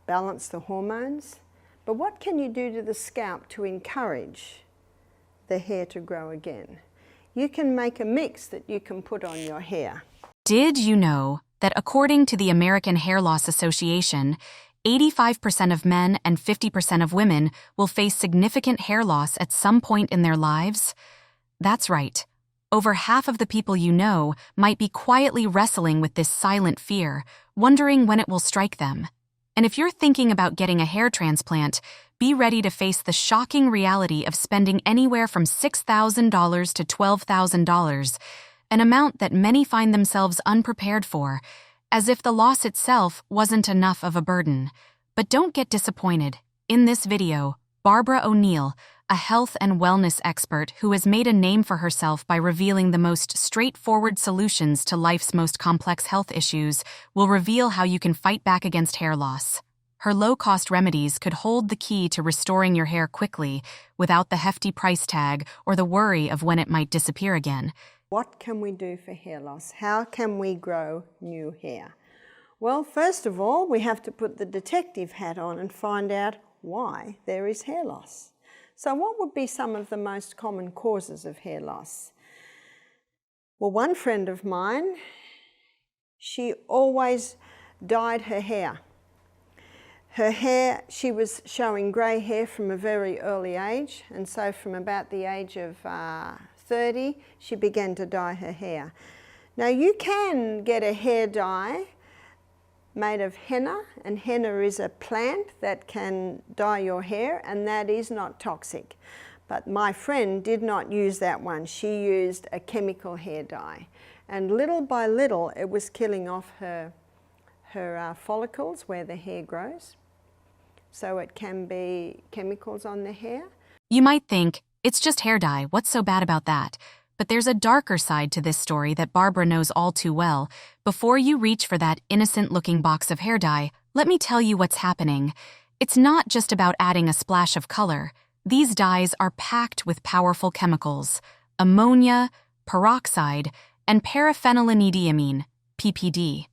balance the hormones. But what can you do to the scalp to encourage the hair to grow again? You can make a mix that you can put on your hair. Did you know that according to the American Hair Loss Association, 85% of men and 50% of women will face significant hair loss at some point in their lives? That's right. Over half of the people you know might be quietly wrestling with this silent fear, wondering when it will strike them. And if you're thinking about getting a hair transplant, be ready to face the shocking reality of spending anywhere from $6,000 to $12,000, an amount that many find themselves unprepared for, as if the loss itself wasn't enough of a burden. But don't get disappointed. In this video, Barbara O'Neill, a health and wellness expert who has made a name for herself by revealing the most straightforward solutions to life's most complex health issues, will reveal how you can fight back against hair loss. Her low-cost remedies could hold the key to restoring your hair quickly, without the hefty price tag or the worry of when it might disappear again. What can we do for hair loss? How can we grow new hair? Well, first of all, we have to put the detective hat on and find out why there is hair loss. So what would be some of the most common causes of hair loss? Well, one friend of mine, she always dyed her hair. She was showing grey hair from a very early age, and so from about the age of 30, she began to dye her hair. Now you can get a hair dye made of henna, and henna is a plant that can dye your hair, and that is not toxic. But my friend did not use that one. She used a chemical hair dye, and little by little it was killing off her follicles where the hair grows. So it can be chemicals on the hair. You might think, it's just hair dye, what's so bad about that? But there's a darker side to this story that Barbara knows all too well. Before you reach for that innocent-looking box of hair dye, let me tell you what's happening. It's not just about adding a splash of color. These dyes are packed with powerful chemicals: ammonia, peroxide, and paraphenylenediamine, PPD.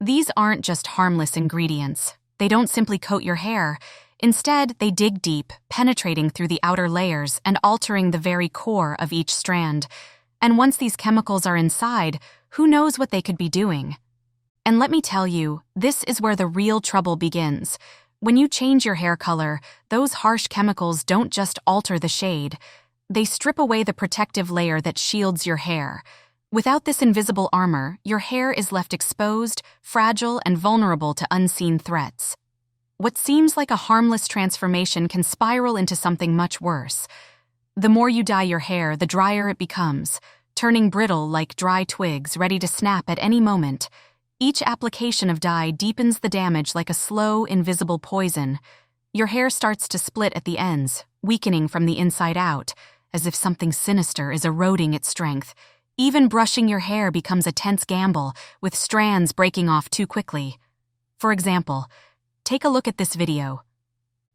These aren't just harmless ingredients. They don't simply coat your hair. Instead, they dig deep, penetrating through the outer layers and altering the very core of each strand. And once these chemicals are inside, who knows what they could be doing? And let me tell you, this is where the real trouble begins. When you change your hair color, those harsh chemicals don't just alter the shade. They strip away the protective layer that shields your hair. Without this invisible armor, your hair is left exposed, fragile, and vulnerable to unseen threats. What seems like a harmless transformation can spiral into something much worse. The more you dye your hair, the drier it becomes, turning brittle like dry twigs ready to snap at any moment. Each application of dye deepens the damage like a slow, invisible poison. Your hair starts to split at the ends, weakening from the inside out, as if something sinister is eroding its strength. Even brushing your hair becomes a tense gamble, with strands breaking off too quickly. For example, take a look at this video.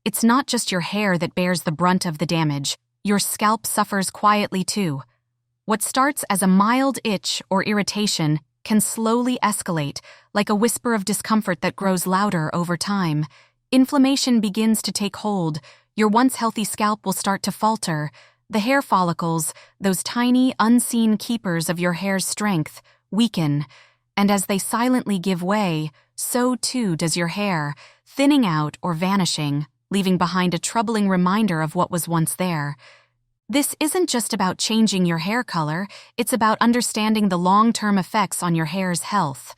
It's not just your hair that bears the brunt of the damage. Your scalp suffers quietly too. What starts as a mild itch or irritation can slowly escalate, like a whisper of discomfort that grows louder over time. Inflammation begins to take hold. Your once healthy scalp will start to falter. The hair follicles, those tiny, unseen keepers of your hair's strength, weaken. And as they silently give way, so too does your hair, thinning out or vanishing, leaving behind a troubling reminder of what was once there. This isn't just about changing your hair color, it's about understanding the long-term effects on your hair's health.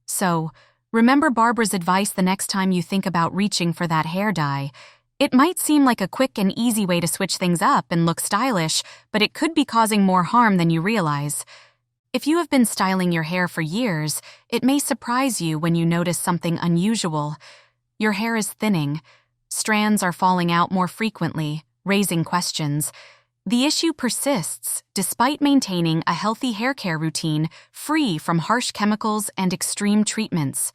So, remember Barbara's advice the next time you think about reaching for that hair dye. It might seem like a quick and easy way to switch things up and look stylish, but it could be causing more harm than you realize. If you have been styling your hair for years, it may surprise you when you notice something unusual. Your hair is thinning. Strands are falling out more frequently, raising questions. The issue persists despite maintaining a healthy hair care routine free from harsh chemicals and extreme treatments.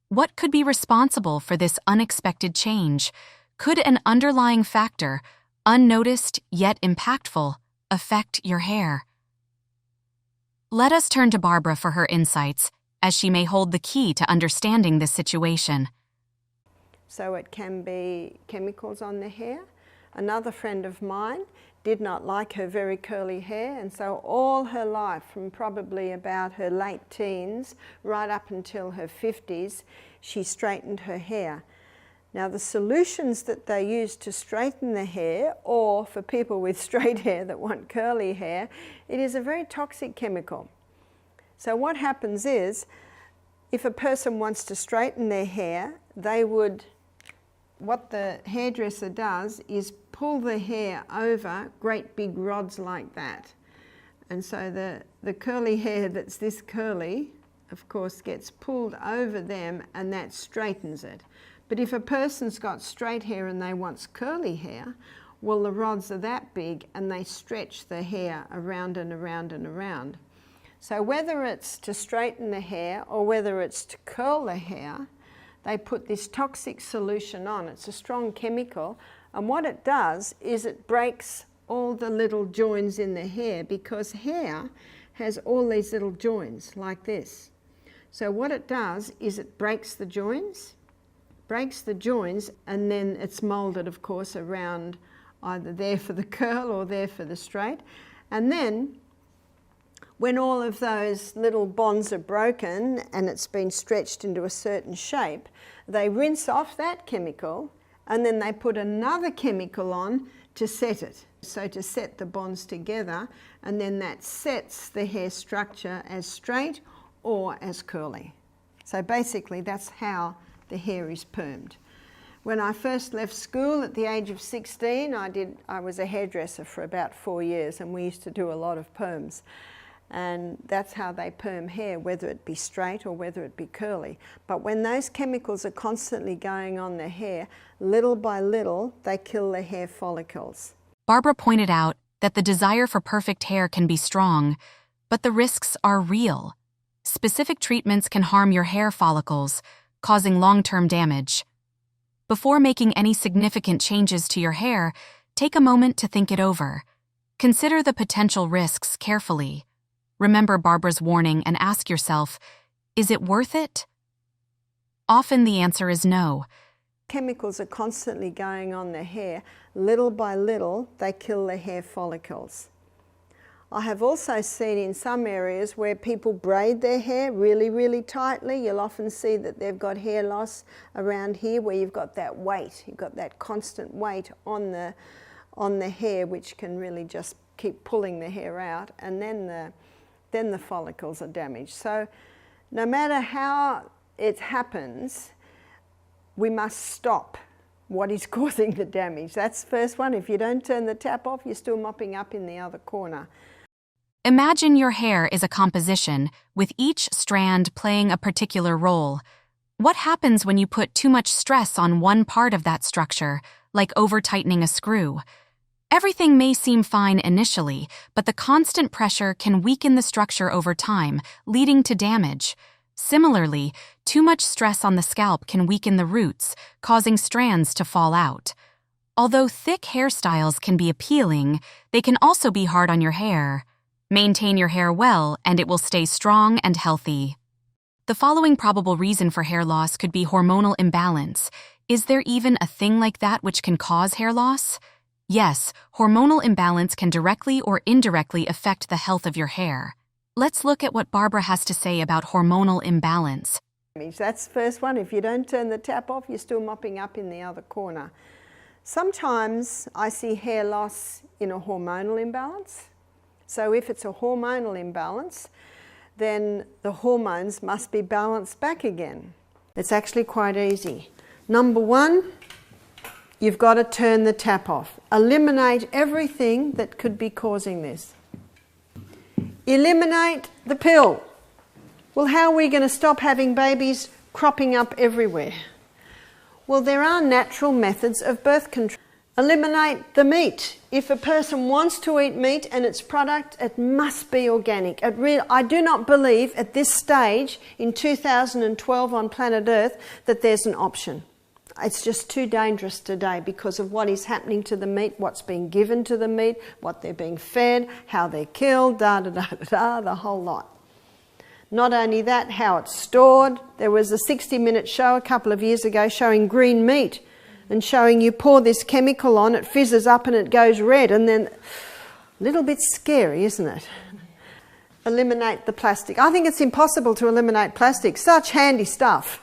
What could be responsible for this unexpected change? Could an underlying factor, unnoticed yet impactful, affect your hair? Let us turn to Barbara for her insights, as she may hold the key to understanding this situation. so it can be chemicals on the hair. Another friend of mine did not like her very curly hair, and so all her life, from probably about her late teens right up until her 50s, she straightened her hair. Now the solutions that they use to straighten the hair, or for people with straight hair that want curly hair, it is a very toxic chemical. So what happens is, if a person wants to straighten their hair, what the hairdresser does is pull the hair over great big rods like that. And so the curly hair that's this curly, of course, gets pulled over them, and that straightens it. But if a person's got straight hair and they want curly hair, well, the rods are that big and they stretch the hair around and around and around. So whether it's to straighten the hair or whether it's to curl the hair, they put this toxic solution on. It's a strong chemical, and what it does is it breaks all the little joins in the hair, because hair has all these little joins like this. So what it does is it breaks the joins, and then it's molded, of course, around either there for the curl or there for the straight. And then when all of those little bonds are broken and it's been stretched into a certain shape, they rinse off that chemical, and then they put another chemical on to set it. So to set the bonds together, and then that sets the hair structure as straight or as curly. So basically that's how the hair is permed. When I first left school at the age of 16, I was a hairdresser for about 4 years, and we used to do a lot of perms. And that's how they perm hair, whether it be straight or whether it be curly. But when those chemicals are constantly going on the hair, little by little, they kill the hair follicles. Barbara pointed out that the desire for perfect hair can be strong, but the risks are real. Specific treatments can harm your hair follicles, causing long-term damage. Before making any significant changes to your hair, take a moment to think it over. Consider the potential risks carefully. Remember Barbara's warning and ask yourself, is it worth it? Often the answer is no. Chemicals are constantly going on the hair. Little by little, they kill the hair follicles. I have also seen in some areas where people braid their hair really, really tightly. You'll often see that they've got hair loss around here, where you've got that weight. You've got that constant weight on the hair, which can really just keep pulling the hair out, and then the follicles are damaged. So no matter how it happens, we must stop what is causing the damage. That's the first one. If you don't turn the tap off, you're still mopping up in the other corner. Imagine your hair is a composition, with each strand playing a particular role. What happens when you put too much stress on one part of that structure, like over-tightening a screw? Everything may seem fine initially, but the constant pressure can weaken the structure over time, leading to damage. Similarly, too much stress on the scalp can weaken the roots, causing strands to fall out. Although thick hairstyles can be appealing, they can also be hard on your hair. Maintain your hair well, and it will stay strong and healthy. The following probable reason for hair loss could be hormonal imbalance. Is there even a thing like that which can cause hair loss? Yes, hormonal imbalance can directly or indirectly affect the health of your hair. Let's look at what Barbara has to say about hormonal imbalance. That's the first one. If you don't turn the tap off, you're still mopping up in the other corner. Sometimes I see hair loss in a hormonal imbalance. So if it's a hormonal imbalance, then the hormones must be balanced back again. It's actually quite easy. Number one, you've got to turn the tap off. Eliminate everything that could be causing this. Eliminate the pill. Well, how are we going to stop having babies cropping up everywhere? Well, there are natural methods of birth control. Eliminate the meat. If a person wants to eat meat and its product, it must be organic. I do not believe at this stage in 2012 on planet Earth that there's an option. It's just too dangerous today because of what is happening to the meat, what's being given to the meat, what they're being fed, how they're killed, the whole lot. Not only that, how it's stored. There was a 60-minute show a couple of years ago showing green meat and showing you pour this chemical on, it fizzes up and it goes red, and then a little bit scary, isn't it? Eliminate the plastic. I think it's impossible to eliminate plastic. Such handy stuff.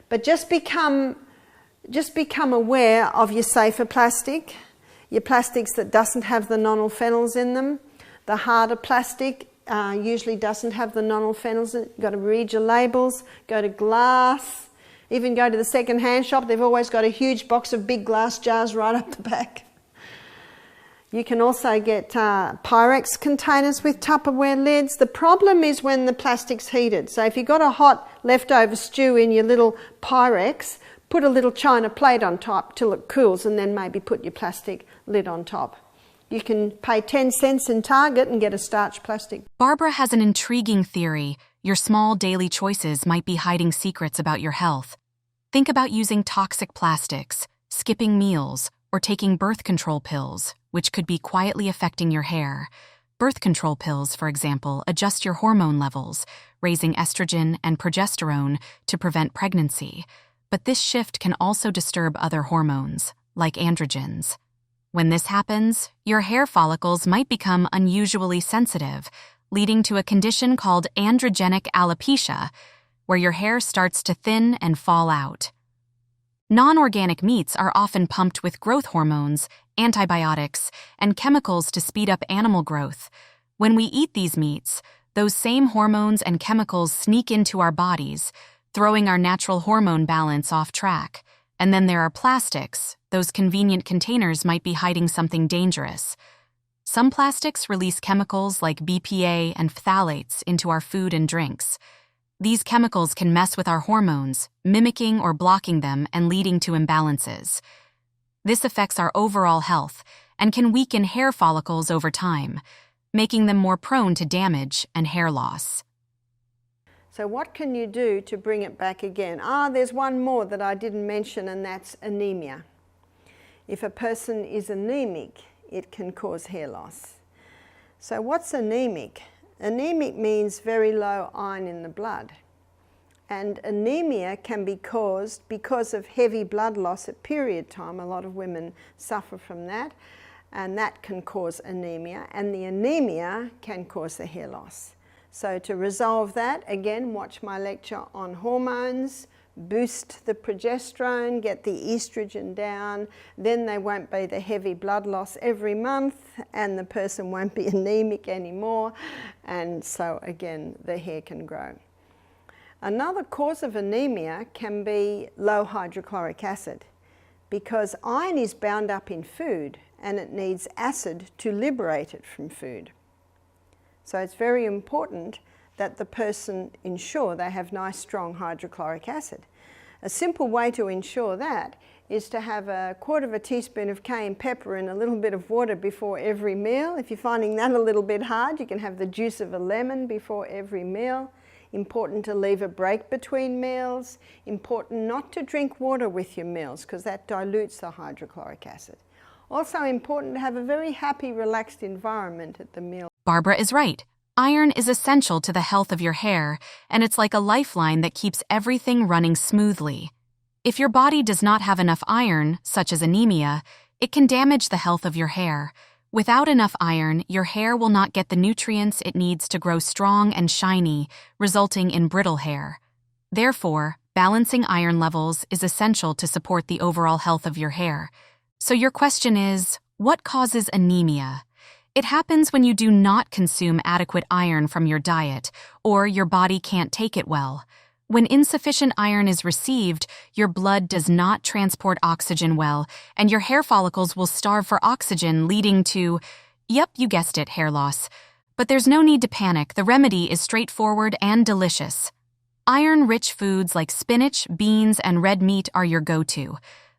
But just become aware of your safer plastic, your plastics that doesn't have the nonylphenols in them. The harder plastic usually doesn't have the nonylphenols in it. You've got to read your labels, go to glass, even go to the second-hand shop. They've always got a huge box of big glass jars right up the back. You can also get Pyrex containers with Tupperware lids. The problem is when the plastic's heated. So if you've got a hot leftover stew in your little Pyrex, put a little china plate on top till it cools, and then maybe put your plastic lid on top. You can pay 10 cents in Target and get a starch plastic. Barbara has an intriguing theory. Your small daily choices might be hiding secrets about your health. Think about using toxic plastics, skipping meals, or taking birth control pills, which could be quietly affecting your hair. Birth control pills, for example, adjust your hormone levels, raising estrogen and progesterone to prevent pregnancy. But this shift can also disturb other hormones, like androgens. When this happens, your hair follicles might become unusually sensitive, leading to a condition called androgenic alopecia, where your hair starts to thin and fall out. Non-organic meats are often pumped with growth hormones, antibiotics, and chemicals to speed up animal growth. When we eat these meats, those same hormones and chemicals sneak into our bodies, throwing our natural hormone balance off track. And then there are plastics. Those convenient containers might be hiding something dangerous. Some plastics release chemicals like BPA and phthalates into our food and drinks. These chemicals can mess with our hormones, mimicking or blocking them and leading to imbalances. This affects our overall health and can weaken hair follicles over time, making them more prone to damage and hair loss. So what can you do to bring it back again? There's one more that I didn't mention, and that's anemia. If a person is anemic, it can cause hair loss. So what's anemic? Anemic means very low iron in the blood. And anemia can be caused because of heavy blood loss at period time. A lot of women suffer from that, and that can cause anemia. And the anemia can cause the hair loss. So to resolve that, again, watch my lecture on hormones, boost the progesterone, get the estrogen down, then there won't be the heavy blood loss every month, and the person won't be anemic anymore, and so again, the hair can grow. Another cause of anemia can be low hydrochloric acid, because iron is bound up in food, and it needs acid to liberate it from food. So it's very important that the person ensure they have nice strong hydrochloric acid. A simple way to ensure that is to have a quarter of a teaspoon of cayenne pepper in a little bit of water before every meal. If you're finding that a little bit hard, you can have the juice of a lemon before every meal. Important to leave a break between meals. Important not to drink water with your meals because that dilutes the hydrochloric acid. Also important to have a very happy, relaxed environment at the meal. Barbara is right. Iron is essential to the health of your hair, and it's like a lifeline that keeps everything running smoothly. If your body does not have enough iron, such as anemia, it can damage the health of your hair. Without enough iron, your hair will not get the nutrients it needs to grow strong and shiny, resulting in brittle hair. Therefore, balancing iron levels is essential to support the overall health of your hair. So your question is, what causes anemia? It happens when you do not consume adequate iron from your diet, or your body can't take it well. When insufficient iron is received, your blood does not transport oxygen well, and your hair follicles will starve for oxygen, leading to, yep, you guessed it, hair loss. But there's no need to panic. The remedy is straightforward and delicious. Iron-rich foods like spinach, beans, and red meat are your go-to.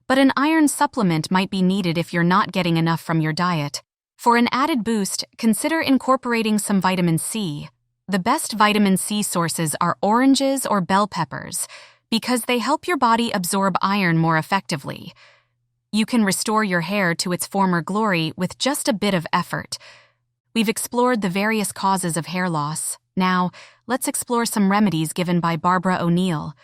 But an iron supplement might be needed if you're not getting enough from your diet. For an added boost, consider incorporating some vitamin C. The best vitamin C sources are oranges or bell peppers because they help your body absorb iron more effectively. You can restore your hair to its former glory with just a bit of effort. We've explored the various causes of hair loss. Now, let's explore some remedies given by Barbara O'Neill.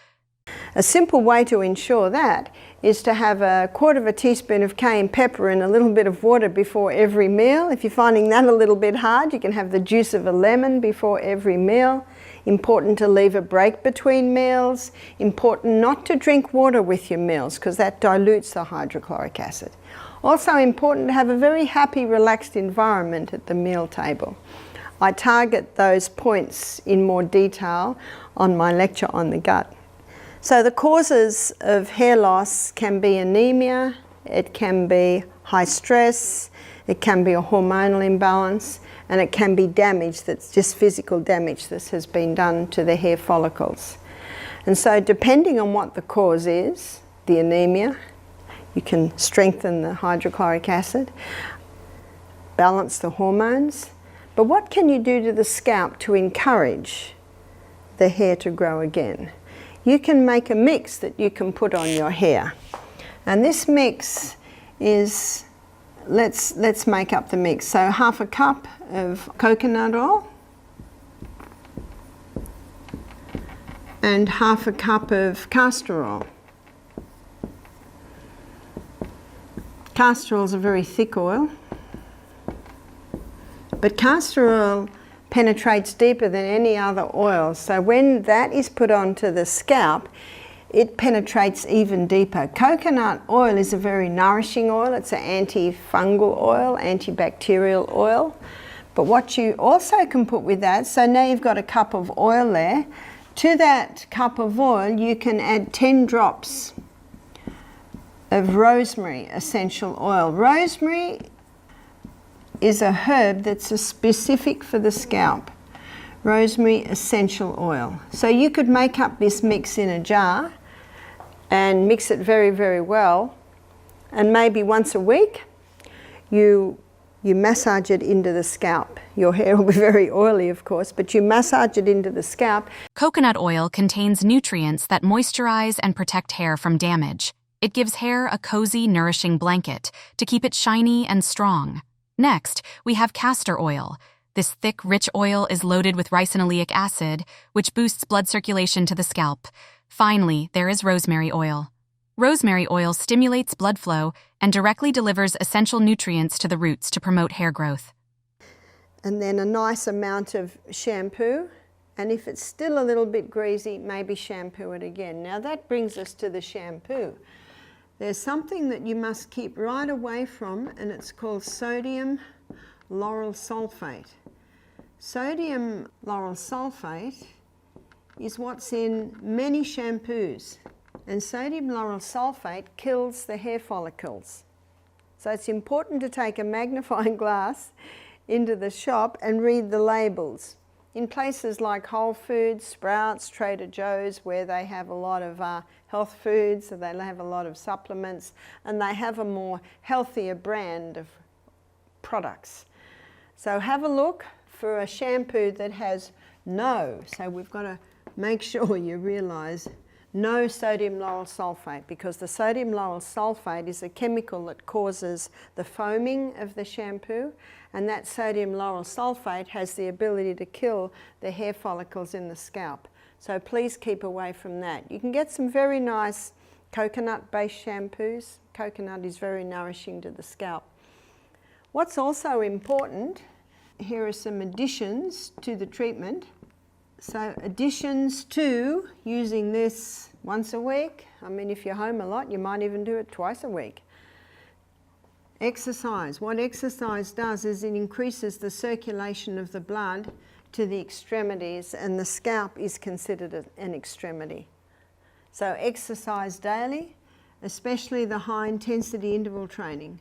A simple way to ensure that is to have 1/4 teaspoon of cayenne pepper in a little bit of water before every meal. If you're finding that a little bit hard, you can have the juice of a lemon before every meal. Important to leave a break between meals. Important not to drink water with your meals because that dilutes the hydrochloric acid. Also important to have a very happy, relaxed environment at the meal table. I target those points in more detail on my lecture on the gut. So the causes of hair loss can be anemia, it can be high stress, it can be a hormonal imbalance, and it can be damage that's just physical damage that has been done to the hair follicles. And so depending on what the cause is, the anemia, you can strengthen the hydrochloric acid, balance the hormones, but what can you do to the scalp to encourage the hair to grow again? You can make a mix that you can put on your hair. And this mix is, let's make up the mix. So 1/2 cup of coconut oil and 1/2 cup of castor oil. Castor oil is a very thick oil, but castor oil penetrates deeper than any other oil. So when that is put onto the scalp, it penetrates even deeper. Coconut oil is a very nourishing oil. It's an antifungal oil, antibacterial oil. But what you also can put with that, so now you've got a cup of oil there. To that cup of oil, you can add 10 drops of rosemary essential oil. Rosemary is a herb that's specific for the scalp. Rosemary essential oil. So you could make up this mix in a jar and mix it very, very well, and maybe once a week you massage it into the scalp. Your hair will be very oily, of course, but you massage it into the scalp. Coconut oil contains nutrients that moisturize and protect hair from damage. It gives hair a cozy, nourishing blanket to keep it shiny and strong. Next, we have castor oil. This thick, rich oil is loaded with ricinoleic acid, which boosts blood circulation to the scalp. Finally, there is rosemary oil. Rosemary oil stimulates blood flow and directly delivers essential nutrients to the roots to promote hair growth. And then a nice amount of shampoo, and if it's still a little bit greasy, maybe shampoo it again. Now that brings us to the shampoo. There's something that you must keep right away from, and it's called sodium lauryl sulfate. Sodium lauryl sulfate is what's in many shampoos, and sodium lauryl sulfate kills the hair follicles. So it's important to take a magnifying glass into the shop and read the labels. In places like Whole Foods, Sprouts, Trader Joe's, where they have a lot of health foods, so they have a lot of supplements, and they have a more healthier brand of products. So have a look for a shampoo that has no, so we've got to make sure you realise no sodium lauryl sulfate, because the sodium lauryl sulfate is a chemical that causes the foaming of the shampoo, and that sodium lauryl sulfate has the ability to kill the hair follicles in the scalp. So please keep away from that. You can get some very nice coconut-based shampoos. Coconut is very nourishing to the scalp. What's also important, here are some additions to the treatment. So additions to using this once a week. I mean, if you're home a lot, you might even do it twice a week. Exercise. What exercise does is it increases the circulation of the blood to the extremities, and the scalp is considered an extremity. So exercise daily, especially the high intensity interval training.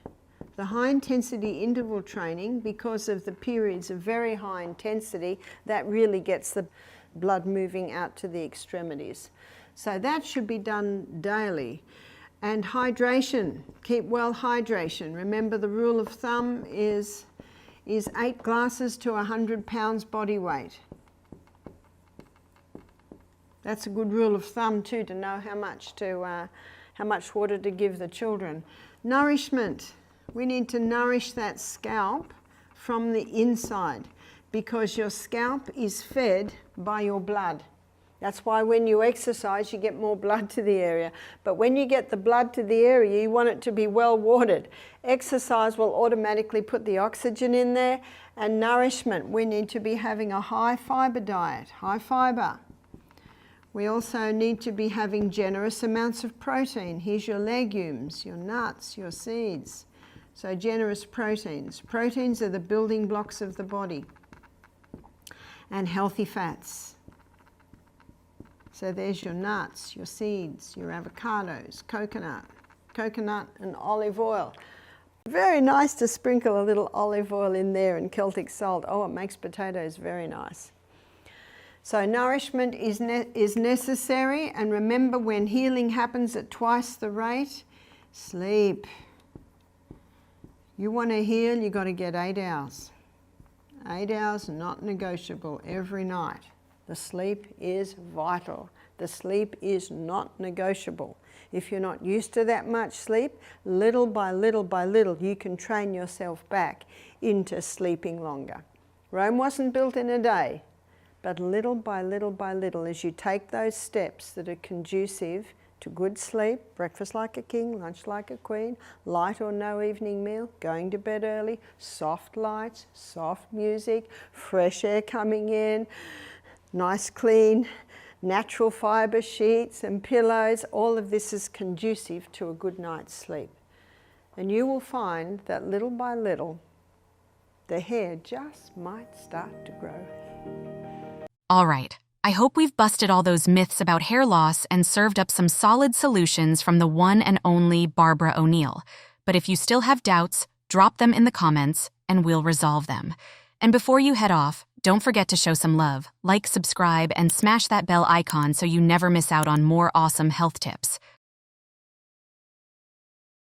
The high intensity interval training, because of the periods of very high intensity, that really gets the blood moving out to the extremities. So that should be done daily. And hydration, keep well hydration. Remember, the rule of thumb is 8 glasses to 100 pounds body weight. That's a good rule of thumb too, to know how much water to give the children. Nourishment. We need to nourish that scalp from the inside. because your scalp is fed by your blood. That's why when you exercise, you get more blood to the area. But when you get the blood to the area, you want it to be well watered. Exercise will automatically put the oxygen in there. And nourishment, we need to be having a high fiber diet, high fiber. We also need to be having generous amounts of protein. Here's your legumes, your nuts, your seeds. So generous proteins. Proteins are the building blocks of the body. And healthy fats. So there's your nuts, your seeds, your avocados, coconut and olive oil. Very nice to sprinkle a little olive oil in there and Celtic salt. Oh, it makes potatoes very nice. So nourishment is necessary, and remember, when healing happens at twice the rate, sleep. You want to heal, you've got to get 8 hours. 8 hours, not negotiable, every night. The sleep is vital. The sleep is not negotiable. If you're not used to that much sleep, little by little by little, you can train yourself back into sleeping longer. Rome wasn't built in a day, but little by little by little, as you take those steps that are conducive to good sleep, breakfast like a king, lunch like a queen, light or no evening meal, going to bed early, soft lights, soft music, fresh air coming in, nice clean natural fibre sheets and pillows, all of this is conducive to a good night's sleep. And you will find that little by little, the hair just might start to grow. All right, I hope we've busted all those myths about hair loss and served up some solid solutions from the one and only Barbara O'Neill. But if you still have doubts, drop them in the comments and we'll resolve them. And before you head off, don't forget to show some love, like, subscribe, and smash that bell icon so you never miss out on more awesome health tips.